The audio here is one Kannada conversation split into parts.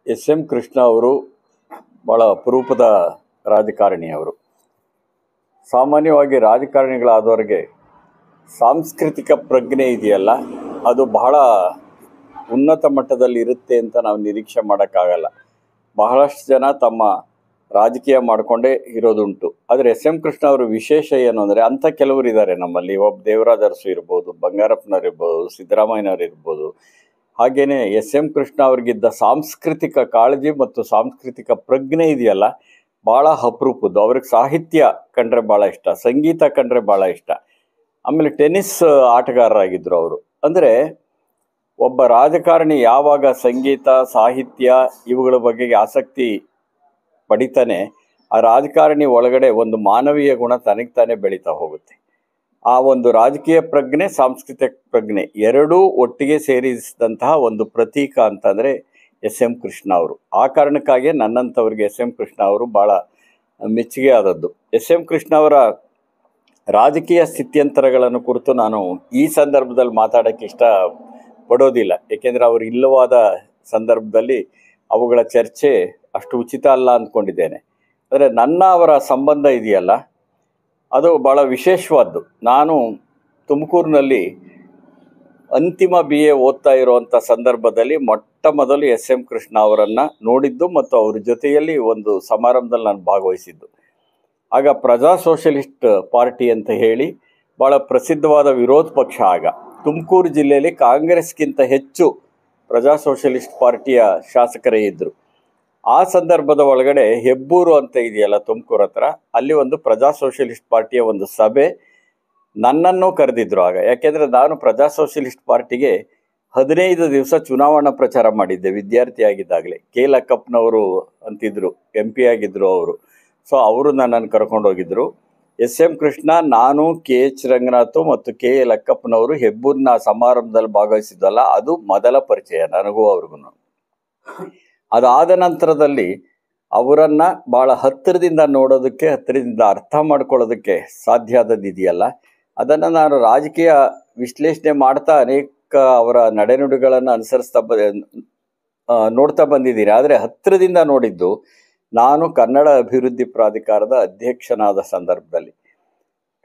ಎಸ್ ಎಂ ಕೃಷ್ಣ ಅವರು ಭಾಳ ಅಪರೂಪದ ರಾಜಕಾರಣಿ. ಅವರು ಸಾಮಾನ್ಯವಾಗಿ ರಾಜಕಾರಣಿಗಳಾದವರಿಗೆ ಸಾಂಸ್ಕೃತಿಕ ಪ್ರಜ್ಞೆ ಇದೆಯಲ್ಲ, ಅದು ಬಹಳ ಉನ್ನತ ಮಟ್ಟದಲ್ಲಿ ಇರುತ್ತೆ ಅಂತ ನಾವು ನಿರೀಕ್ಷೆ ಮಾಡೋಕ್ಕಾಗಲ್ಲ. ಬಹಳಷ್ಟು ಜನ ತಮ್ಮ ರಾಜಕೀಯ ಮಾಡಿಕೊಂಡೇ ಇರೋದುಂಟು. ಆದರೆ ಎಸ್ ಎಂ ಕೃಷ್ಣ ಅವರು ವಿಶೇಷ ಏನು ಅಂದರೆ, ಅಂಥ ಕೆಲವರು ಇದ್ದಾರೆ ನಮ್ಮಲ್ಲಿ. ಒಬ್ಬ ದೇವರಾಜ ಅರಸು ಇರ್ಬೋದು, ಬಂಗಾರಪ್ಪನವ್ರು ಇರ್ಬೋದು, ಸಿದ್ದರಾಮಯ್ಯನವ್ರು ಇರ್ಬೋದು. ಹಾಗೆಯೇ ಎಸ್ ಎಂ ಕೃಷ್ಣ ಅವ್ರಿಗಿದ್ದ ಸಾಂಸ್ಕೃತಿಕ ಕಾಳಜಿ ಮತ್ತು ಸಾಂಸ್ಕೃತಿಕ ಪ್ರಜ್ಞೆ ಇದೆಯಲ್ಲ, ಭಾಳ ಅಪರೂಪದ್ದು. ಅವ್ರಿಗೆ ಸಾಹಿತ್ಯ ಕಂಡ್ರೆ ಭಾಳ ಇಷ್ಟ, ಸಂಗೀತ ಕಂಡ್ರೆ ಭಾಳ ಇಷ್ಟ. ಆಮೇಲೆ ಟೆನ್ನಿಸ್ ಆಟಗಾರರಾಗಿದ್ದರು ಅವರು. ಅಂದರೆ ಒಬ್ಬ ರಾಜಕಾರಣಿ ಯಾವಾಗ ಸಂಗೀತ, ಸಾಹಿತ್ಯ ಇವುಗಳ ಬಗೆಗೆ ಆಸಕ್ತಿ ಪಡಿತಾನೆ, ಆ ರಾಜಕಾರಣಿ ಒಳಗಡೆ ಒಂದು ಮಾನವೀಯ ಗುಣ ತನಗೆ ತಾನೇ ಬೆಳೀತಾ ಹೋಗುತ್ತೆ. ಆ ಒಂದು ರಾಜಕೀಯ ಪ್ರಜ್ಞೆ, ಸಾಂಸ್ಕೃತಿಕ ಪ್ರಜ್ಞೆ ಎರಡೂ ಒಟ್ಟಿಗೆ ಸೇರಿಸಿದಂತಹ ಒಂದು ಪ್ರತೀಕ ಅಂತಂದರೆ ಎಸ್ ಎಂ ಕೃಷ್ಣ ಅವರು. ಆ ಕಾರಣಕ್ಕಾಗಿ ನನ್ನಂಥವ್ರಿಗೆ ಎಸ್ ಎಂ ಕೃಷ್ಣ ಅವರು ಭಾಳ ಮೆಚ್ಚುಗೆ ಆದದ್ದು. ಎಸ್ ಎಂ ಕೃಷ್ಣ ಅವರ ರಾಜಕೀಯ ಸ್ಥಿತ್ಯಂತರಗಳನ್ನು ಕುರಿತು ನಾನು ಈ ಸಂದರ್ಭದಲ್ಲಿ ಮಾತಾಡೋಕ್ಕೆ ಇಷ್ಟ ಪಡೋದಿಲ್ಲ. ಏಕೆಂದರೆ ಅವರು ಇಲ್ಲವಾದ ಸಂದರ್ಭದಲ್ಲಿ ಅವುಗಳ ಚರ್ಚೆ ಅಷ್ಟು ಉಚಿತ ಅಲ್ಲ ಅಂದ್ಕೊಂಡಿದ್ದೇನೆ. ಆದರೆ ಅವರ ಸಂಬಂಧ ಇದೆಯಲ್ಲ, ಅದು ಭಾಳ ವಿಶೇಷವಾದ್ದು. ನಾನು ತುಮಕೂರಿನಲ್ಲಿ ಅಂತಿಮ BA ಓದ್ತಾ ಇರುವಂಥ ಸಂದರ್ಭದಲ್ಲಿ ಮೊಟ್ಟ ಮೊದಲು ಎಸ್ ಎಂ ಕೃಷ್ಣ ಅವರನ್ನು ನೋಡಿದ್ದು ಮತ್ತು ಅವ್ರ ಜೊತೆಯಲ್ಲಿ ಒಂದು ಸಮಾರಂಭದಲ್ಲಿ ನಾನು ಭಾಗವಹಿಸಿದ್ದು. ಆಗ ಪ್ರಜಾ ಸೋಷಲಿಸ್ಟ್ ಪಾರ್ಟಿ ಅಂತ ಹೇಳಿ ಭಾಳ ಪ್ರಸಿದ್ಧವಾದ ವಿರೋಧ ಪಕ್ಷ. ಆಗ ತುಮಕೂರು ಜಿಲ್ಲೆಯಲ್ಲಿ ಕಾಂಗ್ರೆಸ್ಗಿಂತ ಹೆಚ್ಚು ಪ್ರಜಾ ಸೋಷಲಿಸ್ಟ್ ಪಾರ್ಟಿಯ ಶಾಸಕರೇ ಇದ್ದರು. ಆ ಸಂದರ್ಭದ ಒಳಗಡೆ ಹೆಬ್ಬೂರು ಅಂತ ಇದೆಯಲ್ಲ ತುಮಕೂರು ಹತ್ರ, ಅಲ್ಲಿ ಒಂದು ಪ್ರಜಾ ಸೋಷಲಿಸ್ಟ್ ಪಾರ್ಟಿಯ ಒಂದು ಸಭೆ ನನ್ನನ್ನು ಕರೆದಿದ್ರು ಆಗ. ಯಾಕೆಂದರೆ ನಾನು ಪ್ರಜಾ ಸೋಷಲಿಸ್ಟ್ ಪಾರ್ಟಿಗೆ 15 ದಿವಸ ಚುನಾವಣಾ ಪ್ರಚಾರ ಮಾಡಿದ್ದೆ ವಿದ್ಯಾರ್ಥಿಯಾಗಿದ್ದಾಗಲೇ. ಕೆ ಲಕ್ಕಪ್ಪನವರು ಅಂತಿದ್ರು, MP ಆಗಿದ್ದರು ಅವರು. ಸೊ ಅವರು ನನ್ನನ್ನು ಕರ್ಕೊಂಡೋಗಿದ್ದರು. ಎಸ್ ಎಂ ಕೃಷ್ಣ, ನಾನು, KH ರಂಗನಾಥ್ ಮತ್ತು ಕೆ ಲಕ್ಕಪ್ಪನವರು ಹೆಬ್ಬೂರಿನ ಸಮಾರಂಭದಲ್ಲಿ ಭಾಗವಹಿಸಿದ್ವಲ್ಲ, ಅದು ಮೊದಲ ಪರಿಚಯ ನನಗೂ ಅವ್ರಿಗೂ. ಅದಾದ ನಂತರದಲ್ಲಿ ಅವರನ್ನು ಭಾಳ ಹತ್ತಿರದಿಂದ ನೋಡೋದಕ್ಕೆ, ಹತ್ತಿರದಿಂದ ಅರ್ಥ ಮಾಡ್ಕೊಳ್ಳೋದಕ್ಕೆ ಸಾಧ್ಯ ಆದದ್ದಿದೆಯಲ್ಲ, ಅದನ್ನು ನಾನು ರಾಜಕೀಯ ವಿಶ್ಲೇಷಣೆ ಮಾಡ್ತಾ ಅನೇಕ ಅವರ ನಡೆನುಡಿಗಳನ್ನು ಅನುಸರಿಸ್ತಾ ನೋಡ್ತಾ ಬಂದಿದ್ದೀನಿ. ಆದರೆ ಹತ್ತಿರದಿಂದ ನೋಡಿದ್ದು ನಾನು ಕನ್ನಡ ಅಭಿವೃದ್ಧಿ ಪ್ರಾಧಿಕಾರದ ಅಧ್ಯಕ್ಷನಾದ ಸಂದರ್ಭದಲ್ಲಿ.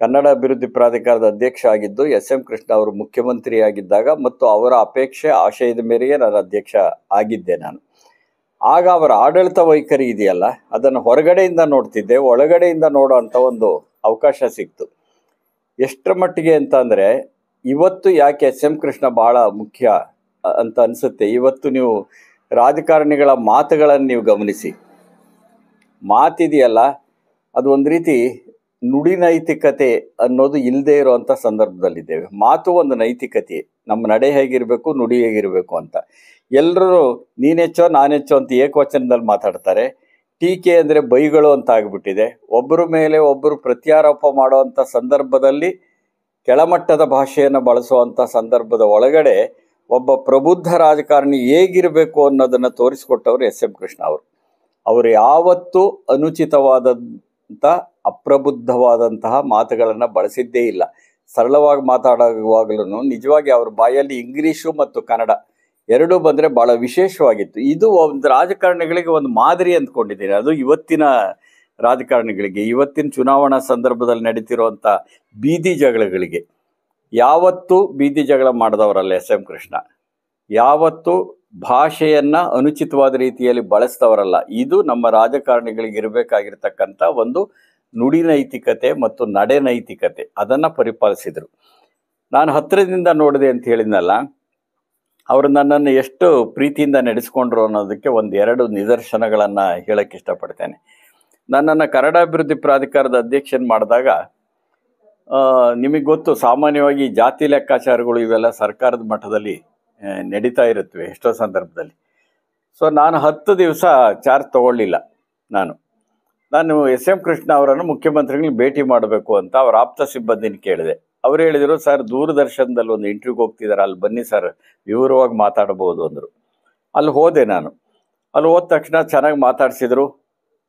ಕನ್ನಡ ಅಭಿವೃದ್ಧಿ ಪ್ರಾಧಿಕಾರದ ಅಧ್ಯಕ್ಷ ಆಗಿದ್ದು ಎಸ್ ಎಂ ಕೃಷ್ಣ ಅವರು ಮುಖ್ಯಮಂತ್ರಿಯಾಗಿದ್ದಾಗ, ಮತ್ತು ಅವರ ಅಪೇಕ್ಷೆ ಆಶಯದ ಮೇರೆಗೆ ನಾನು ಅಧ್ಯಕ್ಷ ಆಗಿದ್ದೆ ನಾನು. ಆಗ ಅವರ ಆಡಳಿತ ವೈಖರಿ ಇದೆಯಲ್ಲ, ಅದನ್ನು ಹೊರಗಡೆಯಿಂದ ನೋಡ್ತಿದ್ದೆ, ಒಳಗಡೆಯಿಂದ ನೋಡೋ ಅಂಥ ಒಂದು ಅವಕಾಶ ಸಿಕ್ತು. ಎಷ್ಟರ ಮಟ್ಟಿಗೆ ಅಂತ ಅಂದರೆ, ಇವತ್ತು ಯಾಕೆ ಎಸ್ ಎಂ ಕೃಷ್ಣ ಭಾಳ ಮುಖ್ಯ ಅಂತ ಅನಿಸುತ್ತೆ. ಇವತ್ತು ನೀವು ರಾಜಕಾರಣಿಗಳ ಮಾತುಗಳನ್ನು ನೀವು ಗಮನಿಸಿ, ಮಾತಿದೆಯಲ್ಲ, ಅದು ಒಂದು ರೀತಿ ನುಡಿ ನೈತಿಕತೆ ಅನ್ನೋದು ಇಲ್ಲದೆ ಇರೋವಂಥ ಸಂದರ್ಭದಲ್ಲಿದ್ದೇವೆ. ಮಾತು ಒಂದು ನೈತಿಕತೆ, ನಮ್ಮ ನಡೆ ಹೇಗಿರಬೇಕು, ನುಡಿ ಹೇಗಿರಬೇಕು ಅಂತ. ಎಲ್ಲರೂ ನೀನೆಚ್ಚೋ ನಾನೆಚ್ಚೋ ಅಂತ ಏಕವಚನದಲ್ಲಿ ಮಾತಾಡ್ತಾರೆ. ಟೀಕೆ ಅಂದರೆ ಬೈಗಳು ಅಂತ ಆಗಿಬಿಟ್ಟಿದೆ. ಒಬ್ಬರ ಮೇಲೆ ಒಬ್ಬರು ಪ್ರತ್ಯಾರೋಪ ಮಾಡುವಂಥ ಸಂದರ್ಭದಲ್ಲಿ ಕೆಳಮಟ್ಟದ ಭಾಷೆಯನ್ನು ಬಳಸುವಂಥ ಸಂದರ್ಭದ ಒಳಗಡೆ ಒಬ್ಬ ಪ್ರಬುದ್ಧ ರಾಜಕಾರಣಿ ಹೇಗಿರಬೇಕು ಅನ್ನೋದನ್ನು ತೋರಿಸಿಕೊಟ್ಟವರು ಎಸ್ ಎಂ ಕೃಷ್ಣ ಅವರು. ಅವರು ಯಾವತ್ತೂ ಅನುಚಿತವಾದಂಥ, ಅಪ್ರಬುದ್ಧವಾದಂತಹ ಮಾತುಗಳನ್ನು ಬಳಸಿದ್ದೇ ಇಲ್ಲ. ಸರಳವಾಗಿ ಮಾತಾಡುವಾಗಲೂ ನಿಜವಾಗಿ ಅವ್ರ ಬಾಯಲ್ಲಿ ಇಂಗ್ಲೀಷು ಮತ್ತು ಕನ್ನಡ ಎರಡೂ ಬಂದರೆ ಭಾಳ ವಿಶೇಷವಾಗಿತ್ತು. ಇದು ಒಂದು ರಾಜಕಾರಣಿಗಳಿಗೆ ಒಂದು ಮಾದರಿ ಅಂದ್ಕೊಂಡಿದ್ದೀನಿ. ಅದು ಇವತ್ತಿನ ರಾಜಕಾರಣಿಗಳಿಗೆ, ಇವತ್ತಿನ ಚುನಾವಣಾ ಸಂದರ್ಭದಲ್ಲಿ ನಡೀತಿರುವಂಥ ಬೀದಿ ಜಗಳಗಳಿಗೆ ಯಾವತ್ತೂ ಬೀದಿ ಜಗಳ ಮಾಡಿದವರಲ್ಲ ಎಸ್ ಎಂ ಕೃಷ್ಣ. ಯಾವತ್ತೂ ಭಾಷೆಯನ್ನು ಅನುಚಿತವಾದ ರೀತಿಯಲ್ಲಿ ಬಳಸಿದವರಲ್ಲ. ಇದು ನಮ್ಮ ರಾಜಕಾರಣಿಗಳಿಗೆ ಇರಬೇಕಾಗಿರ್ತಕ್ಕಂಥ ಒಂದು ನುಡಿ ನೈತಿಕತೆ ಮತ್ತು ನಡೆ ನೈತಿಕತೆ, ಅದನ್ನು ಪರಿಪಾಲಿಸಿದರು. ನಾನು ಹತ್ತಿರದಿಂದ ನೋಡಿದೆ ಅಂತ ಹೇಳಿದ್ನಲ್ಲ, ಅವರು ನನ್ನನ್ನು ಎಷ್ಟು ಪ್ರೀತಿಯಿಂದ ನಡೆಸ್ಕೊಂಡ್ರು ಅನ್ನೋದಕ್ಕೆ ಒಂದೆರಡು ನಿದರ್ಶನಗಳನ್ನು ಹೇಳೋಕ್ಕೆ ಇಷ್ಟಪಡ್ತೇನೆ. ನನ್ನನ್ನು ಕನ್ನಡ ಅಭಿವೃದ್ಧಿ ಪ್ರಾಧಿಕಾರದ ಅಧ್ಯಕ್ಷನ ಮಾಡಿದಾಗ, ನಿಮಗೆ ಗೊತ್ತು, ಸಾಮಾನ್ಯವಾಗಿ ಜಾತಿ ಲೆಕ್ಕಾಚಾರಗಳು ಇವೆಲ್ಲ ಸರ್ಕಾರದ ಮಟ್ಟದಲ್ಲಿ ನಡೀತಾ ಇರುತ್ತವೆ ಎಷ್ಟೋ ಸಂದರ್ಭದಲ್ಲಿ. ಸೊ ನಾನು 10 ದಿವಸ ಚಾರ್ಜ್ ತೊಗೊಳ್ಳಿಲ್ಲ. ನಾನು ಎಸ್ ಎಂ ಕೃಷ್ಣ ಅವರನ್ನು ಮುಖ್ಯಮಂತ್ರಿಗಳಿಗೆ ಭೇಟಿ ಮಾಡಬೇಕು ಅಂತ ಅವರ ಆಪ್ತ ಸಿಬ್ಬಂದಿನ ಕೇಳಿದೆ. ಅವರು ಹೇಳಿದರು, ಸರ್ ದೂರದರ್ಶನದಲ್ಲಿ ಒಂದು ಇಂಟರ್ವ್ಯೂಗೆ ಹೋಗ್ತಿದ್ದಾರೆ, ಅಲ್ಲಿ ಬನ್ನಿ ಸರ್, ವಿವರವಾಗಿ ಮಾತಾಡ್ಬೋದು ಅಂದರು. ಅಲ್ಲಿ ಹೋದೆ ನಾನು. ಅಲ್ಲಿ ಹೋದ ತಕ್ಷಣ ಚೆನ್ನಾಗಿ ಮಾತಾಡಿಸಿದ್ರು,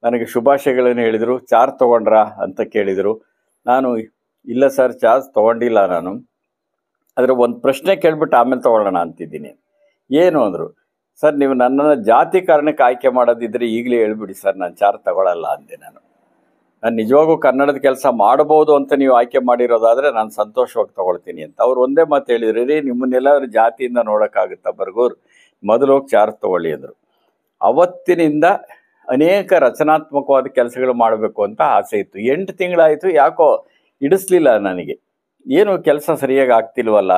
ನನಗೆ ಶುಭಾಶಯಗಳನ್ನು ಹೇಳಿದರು. ಚಾರ್ಜ್ ತೊಗೊಂಡ್ರಾ ಅಂತ ಕೇಳಿದರು. ನಾನು ಇಲ್ಲ ಸರ್, ಚಾರ್ಜ್ ತೊಗೊಂಡಿಲ್ಲ ನಾನು, ಆದರೆ ಒಂದು ಪ್ರಶ್ನೆ ಕೇಳಿಬಿಟ್ಟು ಆಮೇಲೆ ತೊಗೊಳ್ಳೋಣ ಅಂತಿದ್ದೀನಿ. ಏನು ಅಂದರು. ಸರ್ ನೀವು ನನ್ನನ್ನು ಜಾತಿ ಕಾರಣಕ್ಕೆ ಆಯ್ಕೆ ಮಾಡೋದಿದ್ರೆ ಈಗಲೇ ಹೇಳ್ಬಿಡಿ ಸರ್, ನಾನು ಚಾರ್ಜ್ ತಗೊಳ್ಳಲ್ಲ ಅಂದೆ. ನಾನು ನಿಜವಾಗೂ ಕನ್ನಡದ ಕೆಲಸ ಮಾಡ್ಬೋದು ಅಂತ ನೀವು ಆಯ್ಕೆ ಮಾಡಿರೋದಾದರೆ ನಾನು ಸಂತೋಷವಾಗಿ ತಗೊಳ್ತೀನಿ ಅಂತ. ಅವ್ರು ಒಂದೇ ಮಾತು ಹೇಳಿದ್ರು, ರೀ ನಿಮ್ಮನ್ನೆಲ್ಲಾದ್ರೂ ಜಾತಿಯಿಂದ ನೋಡೋಕ್ಕಾಗುತ್ತಾ ಬರ್ಗೂರು, ಮೊದಲು ಹೋಗಿ ಚಾರ್ಜ್ ತಗೊಳ್ಳಿ ಅಂದರು. ಅವತ್ತಿನಿಂದ ಅನೇಕ ರಚನಾತ್ಮಕವಾದ ಕೆಲಸಗಳು ಮಾಡಬೇಕು ಅಂತ ಆಸೆ ಇತ್ತು. 8 ತಿಂಗಳಾಯಿತು, ಯಾಕೋ ಇಡಿಸ್ಲಿಲ್ಲ ನನಗೆ. ಏನು ಕೆಲಸ ಸರಿಯಾಗಿ ಆಗ್ತಿಲ್ವಲ್ಲ.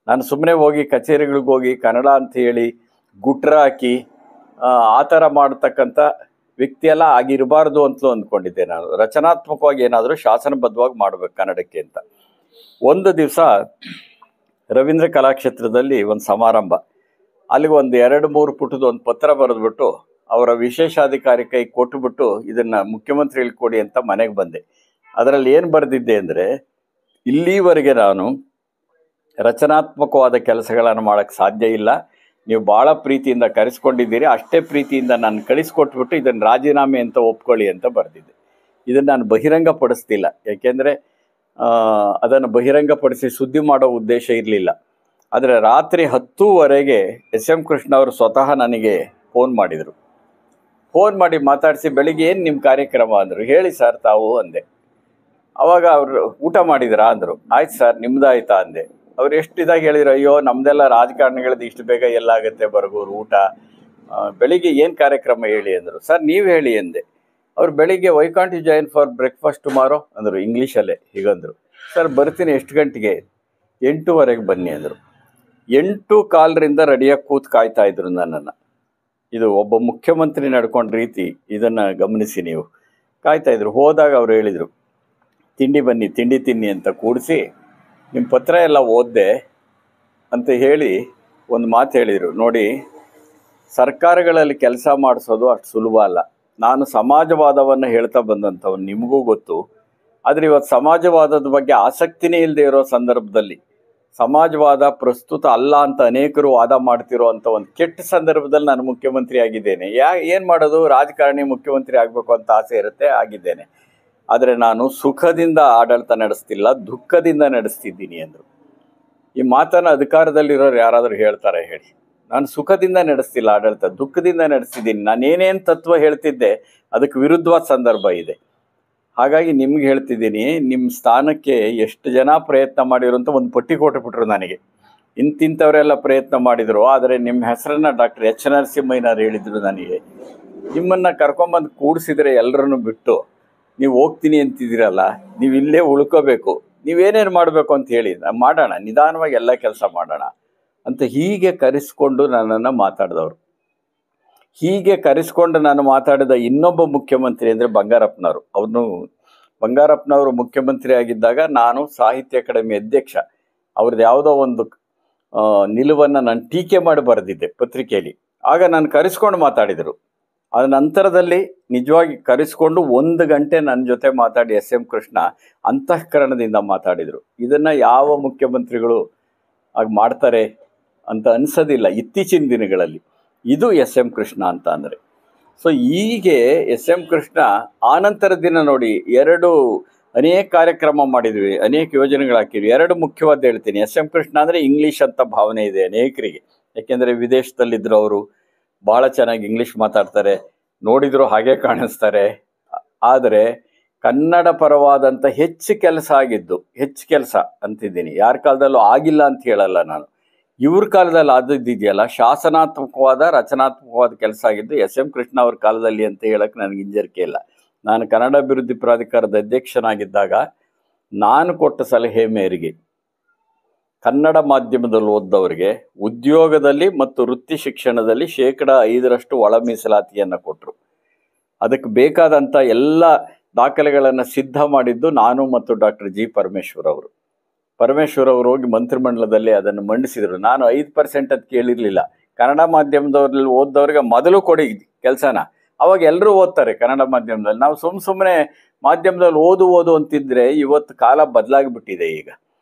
ನಾನು ಸುಮ್ಮನೆ ಹೋಗಿ ಕಚೇರಿಗಳಿಗೆ ಹೋಗಿ ಕನ್ನಡ ಅಂತ ಹೇಳಿ ಗುಟ್ರ ಹಾಕಿ ಆ ಥರ ಮಾಡ್ತಕ್ಕಂಥ ವ್ಯಕ್ತಿಯೆಲ್ಲ ಆಗಿರಬಾರ್ದು ಅಂತಲೂ ಅಂದ್ಕೊಂಡಿದ್ದೆ. ನಾನು ರಚನಾತ್ಮಕವಾಗಿ ಏನಾದರೂ ಶಾಸನಬದ್ಧವಾಗಿ ಮಾಡಬೇಕು ಕನ್ನಡಕ್ಕೆ ಅಂತ. ಒಂದು ದಿವಸ ರವೀಂದ್ರ ಕಲಾಕ್ಷೇತ್ರದಲ್ಲಿ ಒಂದು ಸಮಾರಂಭ, ಅಲ್ಲಿಗೆ ಒಂದು 2-3 ಪುಟದ ಒಂದು ಪತ್ರ ಬರೆದ್ಬಿಟ್ಟು ಅವರ ವಿಶೇಷಾಧಿಕಾರಿ ಕೈ ಕೊಟ್ಟುಬಿಟ್ಟು ಇದನ್ನು ಮುಖ್ಯಮಂತ್ರಿಗಳಿಗೆ ಕೊಡಿ ಅಂತ ಮನೆಗೆ ಬಂದೆ. ಅದರಲ್ಲಿ ಏನು ಬರೆದಿದ್ದೆ ಅಂದರೆ, ಇಲ್ಲಿವರೆಗೆ ನಾನು ರಚನಾತ್ಮಕವಾದ ಕೆಲಸಗಳನ್ನು ಮಾಡೋಕ್ಕೆ ಸಾಧ್ಯ ಇಲ್ಲ, ನೀವು ಭಾಳ ಪ್ರೀತಿಯಿಂದ ಕರೆಸ್ಕೊಂಡಿದ್ದೀರಿ, ಅಷ್ಟೇ ಪ್ರೀತಿಯಿಂದ ನಾನು ಕಳಿಸ್ಕೊಟ್ಬಿಟ್ಟು ಇದನ್ನು ರಾಜೀನಾಮೆ ಅಂತ ಒಪ್ಕೊಳ್ಳಿ ಅಂತ ಬರೆದಿದ್ದೆ. ಇದನ್ನು ನಾನು ಬಹಿರಂಗಪಡಿಸ್ತಿಲ್ಲ, ಯಾಕೆಂದರೆ ಅದನ್ನು ಬಹಿರಂಗಪಡಿಸಿ ಸುದ್ದಿ ಮಾಡೋ ಉದ್ದೇಶ ಇರಲಿಲ್ಲ. ಆದರೆ ರಾತ್ರಿ 10:00 SM ಕೃಷ್ಣ ಅವರು ಸ್ವತಃ ನನಗೆ ಫೋನ್ ಮಾಡಿದರು. ಫೋನ್ ಮಾಡಿ ಮಾತಾಡಿಸಿ, ಬೆಳಿಗ್ಗೆ ಏನು ನಿಮ್ಮ ಕಾರ್ಯಕ್ರಮ ಅಂದರು. ಹೇಳಿ ಸರ್ ತಾವು ಅಂದೆ. ಆವಾಗ ಅವರು ಊಟ ಮಾಡಿದ್ರಾ ಅಂದರು. ಆಯ್ತು ಸರ್, ನಿಮ್ದಾಯ್ತಾ ಅಂದೆ. ಅವ್ರು ಎಷ್ಟು ಇದಾಗಿ ಹೇಳಿದ್ರು, ಅಯ್ಯೋ ನಮ್ಮದೆಲ್ಲ ರಾಜಕಾರಣಿಗಳದ್ದು ಇಷ್ಟು ಬೇಗ ಎಲ್ಲಾಗುತ್ತೆ ಬರ್ಗೂರು ಊಟ, ಬೆಳಿಗ್ಗೆ ಏನು ಕಾರ್ಯಕ್ರಮ ಹೇಳಿ ಅಂದರು. ಸರ್ ನೀವು ಹೇಳಿ ಅಂದೆ. ಅವ್ರು ಬೆಳಿಗ್ಗೆ why can't you join for breakfast tomorrow ಅಂದರು, ಇಂಗ್ಲೀಷಲ್ಲೇ ಹೀಗಂದರು. ಸರ್ ಬರ್ತೀನಿ, ಎಷ್ಟು ಗಂಟೆಗೆ? 8:00 ಬನ್ನಿ ಅಂದರು. 8:15ರಿಂದ ರೆಡಿಯಾಗಿ ಕೂತು ಕಾಯ್ತಾ ಇದ್ರು ನನ್ನನ್ನು. ಇದು ಒಬ್ಬ ಮುಖ್ಯಮಂತ್ರಿ ನಡ್ಕೊಂಡ ರೀತಿ, ಇದನ್ನು ಗಮನಿಸಿ ನೀವು. ಕಾಯ್ತಾಯಿದ್ರು. ಹೋದಾಗ ಅವ್ರು ಹೇಳಿದರು, ತಿಂಡಿ ಬನ್ನಿ, ತಿಂಡಿ ತಿನ್ನಿ ಅಂತ ಕೂಡಿಸಿ, ನಿಮ್ಮ ಪತ್ರ ಎಲ್ಲ ಓದಿದೆ ಅಂತ ಹೇಳಿ ಒಂದು ಮಾತು ಹೇಳಿದರು. ನೋಡಿ, ಸರ್ಕಾರಗಳಲ್ಲಿ ಕೆಲಸ ಮಾಡಿಸೋದು ಅಷ್ಟು ಸುಲಭ ಅಲ್ಲ. ನಾನು ಸಮಾಜವಾದವನ್ನು ಹೇಳ್ತಾ ಬಂದಂಥವ್ನು, ನಿಮಗೂ ಗೊತ್ತು. ಆದರೆ ಇವತ್ತು ಸಮಾಜವಾದದ ಬಗ್ಗೆ ಆಸಕ್ತಿನೇ ಇಲ್ಲದೆ ಇರೋ ಸಂದರ್ಭದಲ್ಲಿ, ಸಮಾಜವಾದ ಪ್ರಸ್ತುತ ಅಲ್ಲ ಅಂತ ಅನೇಕರು ವಾದ ಮಾಡ್ತಿರೋ ಅಂಥ ಒಂದು ಕೆಟ್ಟ ಸಂದರ್ಭದಲ್ಲಿ ನಾನು ಮುಖ್ಯಮಂತ್ರಿ ಆಗಿದ್ದೇನೆ. ಏನು ಮಾಡೋದು, ರಾಜಕಾರಣಿ ಮುಖ್ಯಮಂತ್ರಿ ಆಗಬೇಕು ಅಂತ ಆಸೆ ಇರುತ್ತೆ, ಆಗಿದ್ದೇನೆ. ಆದರೆ ನಾನು ಸುಖದಿಂದ ಆಡಳಿತ ನಡೆಸ್ತಿಲ್ಲ, ದುಃಖದಿಂದ ನಡೆಸ್ತಿದ್ದೀನಿ ಅಂದರು. ಈ ಮಾತನ್ನು ಅಧಿಕಾರದಲ್ಲಿರೋರು ಯಾರಾದರೂ ಹೇಳ್ತಾರೆ ಹೇಳಿ? ನಾನು ಸುಖದಿಂದ ನಡೆಸ್ತಿಲ್ಲ ಆಡಳಿತ, ದುಃಖದಿಂದ ನಡೆಸ್ತಿದ್ದೀನಿ. ನಾನೇನೇನು ತತ್ವ ಹೇಳ್ತಿದ್ದೆ ಅದಕ್ಕೆ ವಿರುದ್ಧವಾದ ಸಂದರ್ಭ ಇದೆ. ಹಾಗಾಗಿ ನಿಮ್ಗೆ ಹೇಳ್ತಿದ್ದೀನಿ, ನಿಮ್ಮ ಸ್ಥಾನಕ್ಕೆ ಎಷ್ಟು ಜನ ಪ್ರಯತ್ನ ಮಾಡಿರು ಅಂತ ಒಂದು ಪಟ್ಟಿ ಕೊಟ್ಟುಬಿಟ್ರು ನನಗೆ. ಇಂತಿಂಥವರೆಲ್ಲ ಪ್ರಯತ್ನ ಮಾಡಿದರು. ಆದರೆ ನಿಮ್ಮ ಹೆಸರನ್ನು ಡಾಕ್ಟರ್ H. ನರಸಿಂಹಯ್ಯನವರು ಹೇಳಿದರು ನನಗೆ. ನಿಮ್ಮನ್ನು ಕರ್ಕೊಂಬಂದು ಕೂಡಿಸಿದರೆ ಎಲ್ಲರನ್ನು ಬಿಟ್ಟು ನೀವು ಹೋಗ್ತೀನಿ ಅಂತಿದ್ದೀರಲ್ಲ, ನೀವು ಇಲ್ಲೇ ಉಳ್ಕೋಬೇಕು, ನೀವೇನೇನು ಮಾಡಬೇಕು ಅಂತ ಹೇಳಿ ಮಾಡೋಣ, ನಿಧಾನವಾಗಿ ಎಲ್ಲ ಕೆಲಸ ಮಾಡೋಣ ಅಂತ ಹೀಗೆ ಕರೆಸ್ಕೊಂಡು ನನ್ನನ್ನು ಮಾತಾಡಿದವರು. ಹೀಗೆ ಕರೆಸ್ಕೊಂಡು ನಾನು ಮಾತಾಡಿದ ಇನ್ನೊಬ್ಬ ಮುಖ್ಯಮಂತ್ರಿ ಅಂದರೆ ಬಂಗಾರಪ್ಪನವರು. ಬಂಗಾರಪ್ಪನವರು ಮುಖ್ಯಮಂತ್ರಿ ಆಗಿದ್ದಾಗ ನಾನು ಸಾಹಿತ್ಯ ಅಕಾಡೆಮಿ ಅಧ್ಯಕ್ಷ. ಅವ್ರದ್ದು ಯಾವುದೋ ಒಂದು ನಿಲುವನ್ನು ನಾನು ಟೀಕೆ ಮಾಡಿ ಬರೆದಿದ್ದೆ ಪತ್ರಿಕೆಯಲ್ಲಿ. ಆಗ ನಾನು ಕರೆಸ್ಕೊಂಡು ಮಾತಾಡಿದರು. ಅದ ನಂತರದಲ್ಲಿ ನಿಜವಾಗಿ ಕರೆಸ್ಕೊಂಡು 1 ಗಂಟೆ ನನ್ನ ಜೊತೆ ಮಾತಾಡಿ SM ಕೃಷ್ಣ ಅಂತಃಕರಣದಿಂದ ಮಾತಾಡಿದರು. ಇದನ್ನು ಯಾವ ಮುಖ್ಯಮಂತ್ರಿಗಳು ಆಗ ಮಾಡ್ತಾರೆ ಅಂತ ಅನಿಸೋದಿಲ್ಲ ಇತ್ತೀಚಿನ ದಿನಗಳಲ್ಲಿ. ಇದು SM ಕೃಷ್ಣ ಅಂತ ಅಂದರೆ. ಸೊ ಹೀಗೆ SM ಕೃಷ್ಣ ಆನಂತರ ದಿನ ನೋಡಿ, ಅನೇಕ ಕಾರ್ಯಕ್ರಮ ಮಾಡಿದ್ವಿ, ಅನೇಕ ಯೋಜನೆಗಳು ಹಾಕಿದ್ವಿ. 2 ಮುಖ್ಯವಾದ ಹೇಳ್ತೀನಿ. SM ಕೃಷ್ಣ ಅಂದರೆ ಇಂಗ್ಲೀಷ್ ಅಂತ ಭಾವನೆ ಇದೆ ಅನೇಕರಿಗೆ, ಯಾಕೆಂದರೆ ವಿದೇಶದಲ್ಲಿದ್ದರು ಅವರು. ಭಾಳ ಚೆನ್ನಾಗಿ ಇಂಗ್ಲೀಷ್ ಮಾತಾಡ್ತಾರೆ, ನೋಡಿದರೂ ಹಾಗೆ ಕಾಣಿಸ್ತಾರೆ. ಆದರೆ ಕನ್ನಡ ಪರವಾದಂಥ ಹೆಚ್ಚು ಕೆಲಸ ಅಂತಿದ್ದೀನಿ. ಯಾರ ಕಾಲದಲ್ಲೂ ಆಗಿಲ್ಲ ಅಂತ ಹೇಳಲ್ಲ ನಾನು. ಇವ್ರ ಕಾಲದಲ್ಲಿ ಆದದ್ದಿದೆಯಲ್ಲ, ಶಾಸನಾತ್ಮಕವಾದ ರಚನಾತ್ಮಕವಾದ ಕೆಲಸ ಆಗಿದ್ದು SM ಕೃಷ್ಣ ಅವ್ರ ಕಾಲದಲ್ಲಿ ಅಂತ ಹೇಳಕ್ಕೆ ನನಗೆ ಹಿಂಜರಿಕೆ ಇಲ್ಲ. ನಾನು ಕನ್ನಡ ಅಭಿವೃದ್ಧಿ ಪ್ರಾಧಿಕಾರದ ಅಧ್ಯಕ್ಷನಾಗಿದ್ದಾಗ ನಾನು ಕೊಟ್ಟ ಸಲಹೆ ಮೇರೆಗೆ ಕನ್ನಡ ಮಾಧ್ಯಮದಲ್ಲಿ ಓದ್ದವರಿಗೆ ಉದ್ಯೋಗದಲ್ಲಿ ಮತ್ತು ವೃತ್ತಿ ಶಿಕ್ಷಣದಲ್ಲಿ 5% ಒಳ ಮೀಸಲಾತಿಯನ್ನು ಕೊಟ್ಟರು. ಅದಕ್ಕೆ ಬೇಕಾದಂಥ ಎಲ್ಲ ದಾಖಲೆಗಳನ್ನು ಸಿದ್ಧ ಮಾಡಿದ್ದು ನಾನು ಮತ್ತು ಡಾಕ್ಟರ್ G. ಪರಮೇಶ್ವರ್ ಅವರು ಹೋಗಿ ಮಂತ್ರಿಮಂಡಲದಲ್ಲಿ ಅದನ್ನು ಮಂಡಿಸಿದರು. ನಾನು 5% ಅದು ಕೇಳಿರಲಿಲ್ಲ. ಕನ್ನಡ ಮಾಧ್ಯಮದವ್ರಲ್ಲಿ ಓದ್ದವ್ರಿಗೆ ಮೊದಲು ಕೊಡಿ ಕೆಲಸನ, ಅವಾಗ ಎಲ್ಲರೂ ಓದ್ತಾರೆ ಕನ್ನಡ ಮಾಧ್ಯಮದಲ್ಲಿ. ನಾವು ಸುಮ್ಮನೆ ಮಾಧ್ಯಮದಲ್ಲಿ ಓದು ಅಂತಿದ್ರೆ ಇವತ್ತು ಕಾಲ ಬದಲಾಗಿಬಿಟ್ಟಿದೆ. ಈಗ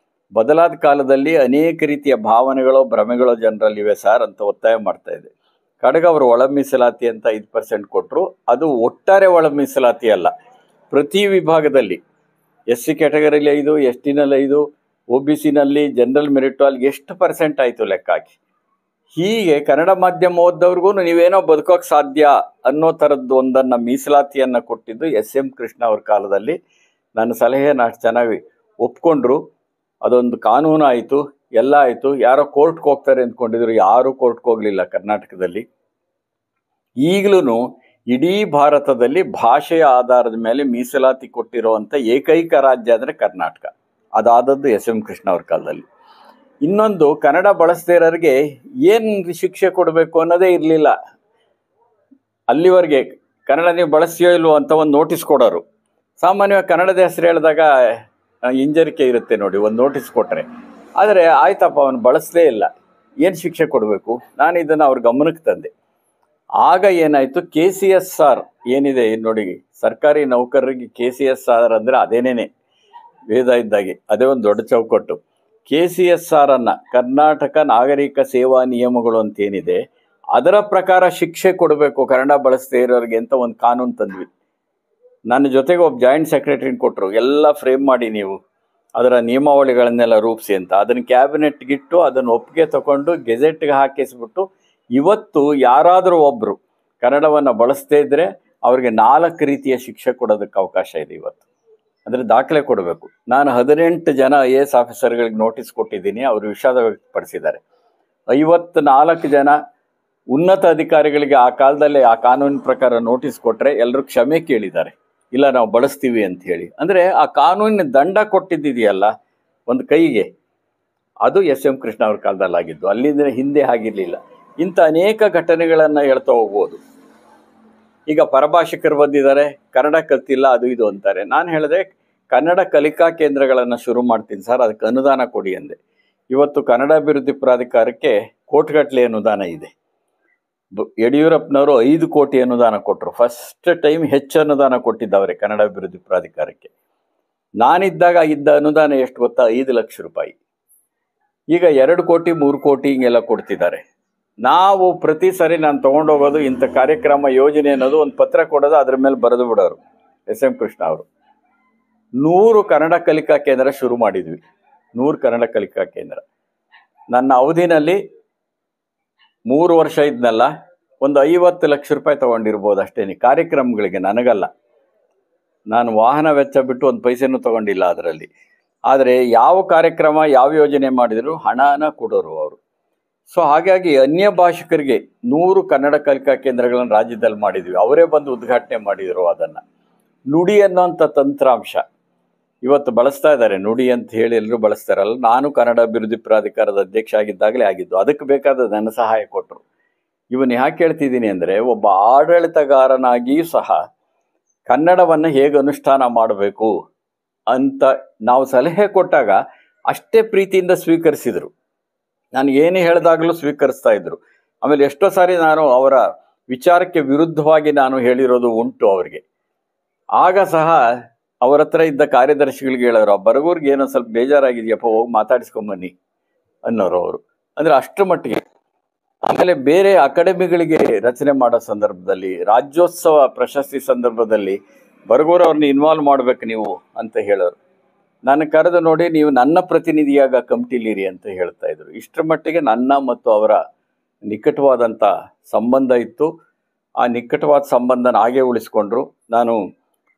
ಬದಲಾದ ಕಾಲದಲ್ಲಿ ಅನೇಕ ರೀತಿಯ ಭಾವನೆಗಳು, ಭ್ರಮೆಗಳು ಜನರಲ್ಲಿವೆ ಸರ್ ಅಂತ ಒತ್ತಾಯ ಮಾಡ್ತಾ ಇದೆ. ಕಡೆಗೆ ಅವರು ಒಳ ಮೀಸಲಾತಿ ಅಂತ 5% ಕೊಟ್ಟರು. ಅದು ಒಟ್ಟಾರೆ ಒಳ ಮೀಸಲಾತಿ ಅಲ್ಲ, ಪ್ರತಿ ವಿಭಾಗದಲ್ಲಿ SC ಕ್ಯಾಟಗರಿಲಿ 5, STನಲ್ಲಿ 5, OBCನಲ್ಲಿ ಜನರಲ್ ಮೆರಿಟ್ ಅಲ್ಲಿಗೆ ಎಷ್ಟು % ಆಯಿತು ಲೆಕ್ಕ ಹಾಕಿ. ಹೀಗೆ ಕನ್ನಡ ಮಾಧ್ಯಮ ಓದ್ದವ್ರಿಗೂ ನೀವೇನೋ ಬದುಕೋಕೆ ಸಾಧ್ಯ ಅನ್ನೋ ಥರದ್ದು ಒಂದನ್ನು ಮೀಸಲಾತಿಯನ್ನು ಕೊಟ್ಟಿದ್ದು ಎಸ್.ಎಂ. ಕೃಷ್ಣ ಅವ್ರ ಕಾಲದಲ್ಲಿ. ನನ್ನ ಸಲಹೆಯನ್ನು ಅಷ್ಟು ಚೆನ್ನಾಗಿ ಒಪ್ಕೊಂಡ್ರು. ಅದೊಂದು ಕಾನೂನು ಆಯಿತು, ಎಲ್ಲ ಆಯಿತು. ಯಾರೋ ಕೋರ್ಟ್ಗೆ ಹೋಗ್ತಾರೆ ಅಂದ್ಕೊಂಡಿದ್ರು, ಯಾರೂ ಕೋರ್ಟ್ಗೆ ಹೋಗಲಿಲ್ಲ ಕರ್ನಾಟಕದಲ್ಲಿ. ಈಗಲೂ ಇಡೀ ಭಾರತದಲ್ಲಿ ಭಾಷೆಯ ಆಧಾರದ ಮೇಲೆ ಮೀಸಲಾತಿ ಕೊಟ್ಟಿರುವಂಥ ಏಕೈಕ ರಾಜ್ಯ ಅಂದರೆ ಕರ್ನಾಟಕ. ಅದಾದದ್ದು ಎಸ್.ಎಂ. ಕೃಷ್ಣ ಅವ್ರ ಕಾಲದಲ್ಲಿ. ಇನ್ನೊಂದು, ಕನ್ನಡ ಬಳಸದೇ ಇರೋರಿಗೆ ಏನು ಶಿಕ್ಷೆ ಕೊಡಬೇಕು ಅನ್ನೋದೇ ಇರಲಿಲ್ಲ. ಅಲ್ಲಿವರೆಗೆ ಕನ್ನಡ ನೀವು ಬಳಸ್ತೀಯೋ ಇಲ್ವೋ ಅಂತ ಒಂದು ನೋಟಿಸ್ ಕೊಡೋರು. ಸಾಮಾನ್ಯವಾಗಿ ಕನ್ನಡದ ಹೆಸರು ಹೇಳಿದಾಗ ಹಿಂಜರಿಕೆ ಇರುತ್ತೆ ನೋಡಿ, ಒಂದು ನೋಟಿಸ್ ಕೊಟ್ಟರೆ. ಆದರೆ ಆಯ್ತಪ್ಪ, ಅವನು ಬಳಸಲೇ ಇಲ್ಲ, ಏನು ಶಿಕ್ಷೆ ಕೊಡಬೇಕು? ನಾನು ಇದನ್ನು ಅವ್ರ ಗಮನಕ್ಕೆ ತಂದೆ. ಆಗ ಏನಾಯಿತು, KCSR ಏನಿದೆ ನೋಡಿ, ಸರ್ಕಾರಿ ನೌಕರರಿಗೆ KCSR ಅಂದರೆ ಅದೇನೇನೆ ವೇದ ಇದ್ದಾಗೆ, ಅದೇ ಒಂದು ದೊಡ್ಡ ಚೌಕಟ್ಟು. KCSR ಅನ್ನು, ಕರ್ನಾಟಕ ನಾಗರಿಕ ಸೇವಾ ನಿಯಮಗಳು ಅಂತೇನಿದೆ, ಅದರ ಪ್ರಕಾರ ಶಿಕ್ಷೆ ಕೊಡಬೇಕು ಕನ್ನಡ ಬಳಸದೇ ಇರೋರಿಗೆ ಅಂತ ಒಂದು ಕಾನೂನು ತಂದ್ವಿ. ನನ್ನ ಜೊತೆಗೆ ಒಬ್ಬ ಜಾಯಿಂಟ್ ಸೆಕ್ರೆಟರಿನ ಕೊಟ್ಟರು, ಎಲ್ಲ ಫ್ರೇಮ್ ಮಾಡಿ ನೀವು ಅದರ ನಿಯಮಾವಳಿಗಳನ್ನೆಲ್ಲ ರೂಪಿಸಿ ಅಂತ. ಅದನ್ನು ಕ್ಯಾಬಿನೆಟ್ಗಿಟ್ಟು ಅದನ್ನು ಒಪ್ಪಿಗೆ ತಗೊಂಡು ಗೆಜೆಟ್ಗೆ ಹಾಕಿಸ್ಬಿಟ್ಟು, ಇವತ್ತು ಯಾರಾದರೂ ಒಬ್ಬರು ಕನ್ನಡವನ್ನು ಬಳಸದೇ ಇದ್ದರೆ ಅವ್ರಿಗೆ 4 ರೀತಿಯ ಶಿಕ್ಷೆ ಕೊಡೋದಕ್ಕೆ ಅವಕಾಶ ಇದೆ ಇವತ್ತು. ಅಂದರೆ ದಾಖಲೆ ಕೊಡಬೇಕು. ನಾನು 18 ಜನ IAS ಆಫೀಸರ್ಗಳಿಗೆ ನೋಟಿಸ್ ಕೊಟ್ಟಿದ್ದೀನಿ, ಅವರು ವಿಷಾದ ವ್ಯಕ್ತಪಡಿಸಿದ್ದಾರೆ. 54 ಜನ ಉನ್ನತ ಅಧಿಕಾರಿಗಳಿಗೆ ಆ ಕಾಲದಲ್ಲಿ ಆ ಕಾನೂನಿನ ಪ್ರಕಾರ ನೋಟಿಸ್ ಕೊಟ್ಟರೆ ಎಲ್ಲರೂ ಕ್ಷಮೆ ಕೇಳಿದ್ದಾರೆ, ಇಲ್ಲ ನಾವು ಬಳಸ್ತೀವಿ ಅಂತ ಹೇಳಿ. ಅಂದರೆ ಆ ಕಾನೂನಿನ ದಂಡ ಕೊಟ್ಟಿದ್ದಿದೆಯಲ್ಲ ಒಂದು ಕೈಗೆ, ಅದು ಎಸ್.ಎಂ. ಕೃಷ್ಣ ಅವ್ರ ಕಾಲದಲ್ಲಿ ಆಗಿದ್ದು. ಅಲ್ಲಿಂದ ಹಿಂದೆ ಆಗಿರಲಿಲ್ಲ. ಇಂಥ ಅನೇಕ ಘಟನೆಗಳನ್ನು ಹೇಳ್ತಾ ಹೋಗ್ಬೋದು. ಈಗ ಪರಭಾಷಿಕರು ಬಂದಿದ್ದಾರೆ, ಕನ್ನಡ ಕಲ್ತಿಲ್ಲ, ಅದು ಇದು ಅಂತಾರೆ. ನಾನು ಹೇಳಿದೆ, ಕನ್ನಡ ಕಲಿಕಾ ಕೇಂದ್ರಗಳನ್ನು ಶುರು ಮಾಡ್ತೀನಿ ಸರ್, ಅದಕ್ಕೆ ಅನುದಾನ ಕೊಡಿ ಅಂದೆ. ಇವತ್ತು ಕನ್ನಡ ಅಭಿವೃದ್ಧಿ ಪ್ರಾಧಿಕಾರಕ್ಕೆ ಕೋಟಿಗಟ್ಟಲೆ ಅನುದಾನ ಇದೆ. ಯಡಿಯೂರಪ್ಪನವರು 5 ಕೋಟಿ ಅನುದಾನ ಕೊಟ್ಟರು. ಫಸ್ಟ್ ಟೈಮ್ ಹೆಚ್ಚು ಅನುದಾನ ಕೊಟ್ಟಿದ್ದವರೇ ಕನ್ನಡ ಅಭಿವೃದ್ಧಿ ಪ್ರಾಧಿಕಾರಕ್ಕೆ. ನಾನಿದ್ದಾಗ ಇದ್ದ ಅನುದಾನ ಎಷ್ಟು ಗೊತ್ತಾ? 5 ಲಕ್ಷ ರೂಪಾಯಿ. ಈಗ 2 ಕೋಟಿ 3 ಕೋಟಿ ಹಿಂಗೆಲ್ಲ ಕೊಡ್ತಿದ್ದಾರೆ. ನಾವು ಪ್ರತಿ ಸರಿ ನಾನು ತೊಗೊಂಡೋಗೋದು ಇಂಥ ಕಾರ್ಯಕ್ರಮ ಯೋಜನೆ ಅನ್ನೋದು ಒಂದು ಪತ್ರ ಕೊಡೋದು, ಅದ್ರ ಮೇಲೆ ಬರೆದು ಬಿಡೋರು ಎಸ್.ಎಂ. ಕೃಷ್ಣ ಅವರು. 100 ಕನ್ನಡ ಕಲಿಕಾ ಕೇಂದ್ರ ಶುರು ಮಾಡಿದ್ವಿ. 100 ಕನ್ನಡ ಕಲಿಕಾ ಕೇಂದ್ರ. ನನ್ನ ಅವಧಿನಲ್ಲಿ 3 ವರ್ಷ ಇದ್ನಲ್ಲ, ಒಂದು 50 ಲಕ್ಷ ರೂಪಾಯಿ ತೊಗೊಂಡಿರ್ಬೋದು ಅಷ್ಟೇ ಕಾರ್ಯಕ್ರಮಗಳಿಗೆ. ನನಗಲ್ಲ, ನಾನು ವಾಹನ ವೆಚ್ಚ ಬಿಟ್ಟು ಒಂದು ಪೈಸೆನೂ ತೊಗೊಂಡಿಲ್ಲ ಅದರಲ್ಲಿ. ಆದರೆ ಯಾವ ಕಾರ್ಯಕ್ರಮ ಯಾವ ಯೋಜನೆ ಮಾಡಿದರೂ ಹಣನ ಕೊಡೋರು ಅವರು. ಸೊ ಹಾಗಾಗಿ ಅನ್ಯ ಭಾಷಿಕರಿಗೆ 100 ಕನ್ನಡ ಕಲಿಕಾ ಕೇಂದ್ರಗಳನ್ನು ರಾಜ್ಯದಲ್ಲಿ ಮಾಡಿದ್ವಿ. ಅವರೇ ಬಂದು ಉದ್ಘಾಟನೆ ಮಾಡಿದರು ಅದನ್ನು. ನುಡಿ ಅನ್ನೋಂಥ ತಂತ್ರಾಂಶ ಇವತ್ತು ಬಳಸ್ತಾ ಇದ್ದಾರೆ. ನುಡಿ ಅಂತ ಹೇಳಿ ಎಲ್ಲರೂ ಬಳಸ್ತಾರಲ್ಲ. ನಾನು ಕನ್ನಡ ಅಭಿವೃದ್ಧಿ ಪ್ರಾಧಿಕಾರದ ಅಧ್ಯಕ್ಷ ಆಗಿದ್ದಾಗಲೇ ಆಗಿದ್ದು. ಅದಕ್ಕೆ ಬೇಕಾದ ಧನ ಸಹಾಯ ಕೊಟ್ಟರು. ಇವನು ಯಾಕೆ ಹೇಳ್ತಿದ್ದೀನಿ ಅಂದರೆ, ಒಬ್ಬ ಆಡಳಿತಗಾರನಾಗಿಯೂ ಸಹ ಕನ್ನಡವನ್ನು ಹೇಗೆ ಅನುಷ್ಠಾನ ಮಾಡಬೇಕು ಅಂತ ನಾವು ಸಲಹೆ ಕೊಟ್ಟಾಗ ಅಷ್ಟೇ ಪ್ರೀತಿಯಿಂದ ಸ್ವೀಕರಿಸಿದರು. ನಾನು ಏನೇ ಹೇಳಿದಾಗಲೂ ಸ್ವೀಕರಿಸ್ತಾ ಇದ್ರು. ಆಮೇಲೆ ಎಷ್ಟೋ ಸಾರಿ ನಾನು ಅವರ ವಿಚಾರಕ್ಕೆ ವಿರುದ್ಧವಾಗಿ ನಾನು ಹೇಳಿರೋದು ಉಂಟು ಅವರಿಗೆ. ಆಗ ಸಹ ಅವರ ಹತ್ರ ಇದ್ದ ಕಾರ್ಯದರ್ಶಿಗಳಿಗೆ ಹೇಳೋರು, ಆ ಬರಗೂರಿಗೆ ಏನೋ ಸ್ವಲ್ಪ ಬೇಜಾರಾಗಿದೆಯಪ್ಪ, ಹೋಗಿ ಮಾತಾಡಿಸ್ಕೊಂಬನ್ನಿ ಅನ್ನೋರು ಅವರು. ಅಂದರೆ ಅಷ್ಟರ ಮಟ್ಟಿಗೆ. ಆಮೇಲೆ ಬೇರೆ ಅಕಾಡೆಮಿಗಳಿಗೆ ರಚನೆ ಮಾಡೋ ಸಂದರ್ಭದಲ್ಲಿ, ರಾಜ್ಯೋತ್ಸವ ಪ್ರಶಸ್ತಿ ಸಂದರ್ಭದಲ್ಲಿ ಬರಗೂರು ಅವ್ರನ್ನ ಇನ್ವಾಲ್ವ್ ಮಾಡಬೇಕು ನೀವು ಅಂತ ಹೇಳೋರು. ನಾನು ಕರೆದು ನೋಡಿ, ನೀವು ನನ್ನ ಪ್ರತಿನಿಧಿಯಾಗ ಕಮಿಟಿಲಿರಿ ಅಂತ ಹೇಳ್ತಾ ಇದ್ರು. ಇಷ್ಟರ ಮಟ್ಟಿಗೆ ನನ್ನ ಮತ್ತು ಅವರ ನಿಕಟವಾದಂಥ ಸಂಬಂಧ ಇತ್ತು. ಆ ನಿಕಟವಾದ ಸಂಬಂಧನ ಹಾಗೆ ಉಳಿಸ್ಕೊಂಡ್ರು. ನಾನು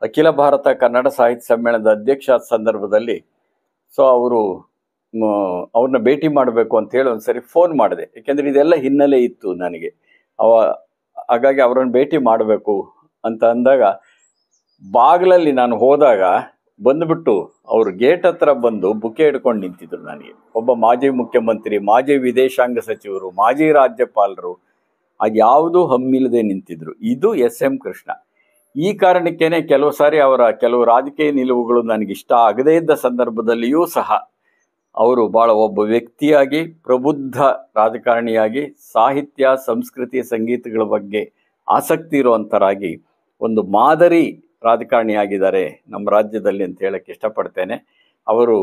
ಅಖಿಲ ಭಾರತ ಕನ್ನಡ ಸಾಹಿತ್ಯ ಸಮ್ಮೇಳನದ ಅಧ್ಯಕ್ಷ ಆದ ಸಂದರ್ಭದಲ್ಲಿ ಅವ್ರನ್ನ ಭೇಟಿ ಮಾಡಬೇಕು ಅಂತೇಳಿ ಒಂದು ಸರಿ ಫೋನ್ ಮಾಡಿದೆ. ಯಾಕೆಂದರೆ ಇದೆಲ್ಲ ಹಿನ್ನೆಲೆ ಇತ್ತು ನನಗೆ. ಹಾಗಾಗಿ ಅವರನ್ನು ಭೇಟಿ ಮಾಡಬೇಕು ಅಂತ ಅಂದಾಗ, ಬಾಗಿಲಲ್ಲಿ ನಾನು ಹೋದಾಗ ಬಂದುಬಿಟ್ಟು ಅವರು ಗೇಟ್ ಹತ್ರ ಬಂದು ಬುಕ್ಕೆ ಹಿಡ್ಕೊಂಡು ನಿಂತಿದ್ರು ನನಗೆ. ಒಬ್ಬ ಮಾಜಿ ಮುಖ್ಯಮಂತ್ರಿ, ಮಾಜಿ ವಿದೇಶಾಂಗ ಸಚಿವರು, ಮಾಜಿ ರಾಜ್ಯಪಾಲರು, ಅದ್ಯಾವುದೂ ಹಮ್ಮಿಲ್ಲದೆ ನಿಂತಿದ್ರು. ಇದು ಎಸ್.ಎಂ. ಕೃಷ್ಣ. ಈ ಕಾರಣಕ್ಕೇನೆ ಕೆಲವು ಸಾರಿ ಅವರ ಕೆಲವು ರಾಜಕೀಯ ನಿಲುವುಗಳು ನನಗಿಷ್ಟ ಆಗದೇ ಇದ್ದ ಸಂದರ್ಭದಲ್ಲಿಯೂ ಸಹ ಅವರು ಭಾಳ ಒಬ್ಬ ವ್ಯಕ್ತಿಯಾಗಿ, ಪ್ರಬುದ್ಧ ರಾಜಕಾರಣಿಯಾಗಿ, ಸಾಹಿತ್ಯ, ಸಂಸ್ಕೃತಿ, ಸಂಗೀತಗಳ ಬಗ್ಗೆ ಆಸಕ್ತಿ ಇರುವಂಥರಾಗಿ ಒಂದು ಮಾದರಿ ರಾಜಕಾರಣಿಯಾಗಿದ್ದಾರೆ ನಮ್ಮ ರಾಜ್ಯದಲ್ಲಿ ಅಂತ ಹೇಳಕ್ಕೆ ಇಷ್ಟಪಡ್ತೇನೆ. ಅವರು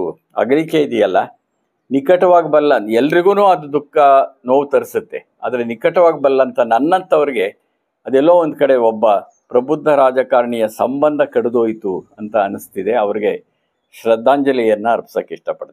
ಅಗಲಿಕೆ ಇದೆಯಲ್ಲ, ನಿಕಟವಾಗಿ ಬಲ್ಲ ಎಲ್ರಿಗೂ ಅದು ದುಃಖ ನೋವು ತರಿಸುತ್ತೆ. ಆದರೆ ನಿಕಟವಾಗಿ ಬಲ್ಲಂಥ ನನ್ನಂಥವ್ರಿಗೆ ಅದೆಲ್ಲೋ ಒಂದು ಕಡೆ ಒಬ್ಬ ಪ್ರಬುದ್ಧ ರಾಜಕಾರಣಿಯ ಸಂಬಂಧ ಕಡಿದೋಯ್ತು ಅಂತ ಅನ್ನಿಸ್ತಿದೆ. ಅವರಿಗೆ ಶ್ರದ್ಧಾಂಜಲಿಯನ್ನು ಅರ್ಪಿಸೋಕ್ಕೆ ಇಷ್ಟಪಡ್ತೀನಿ.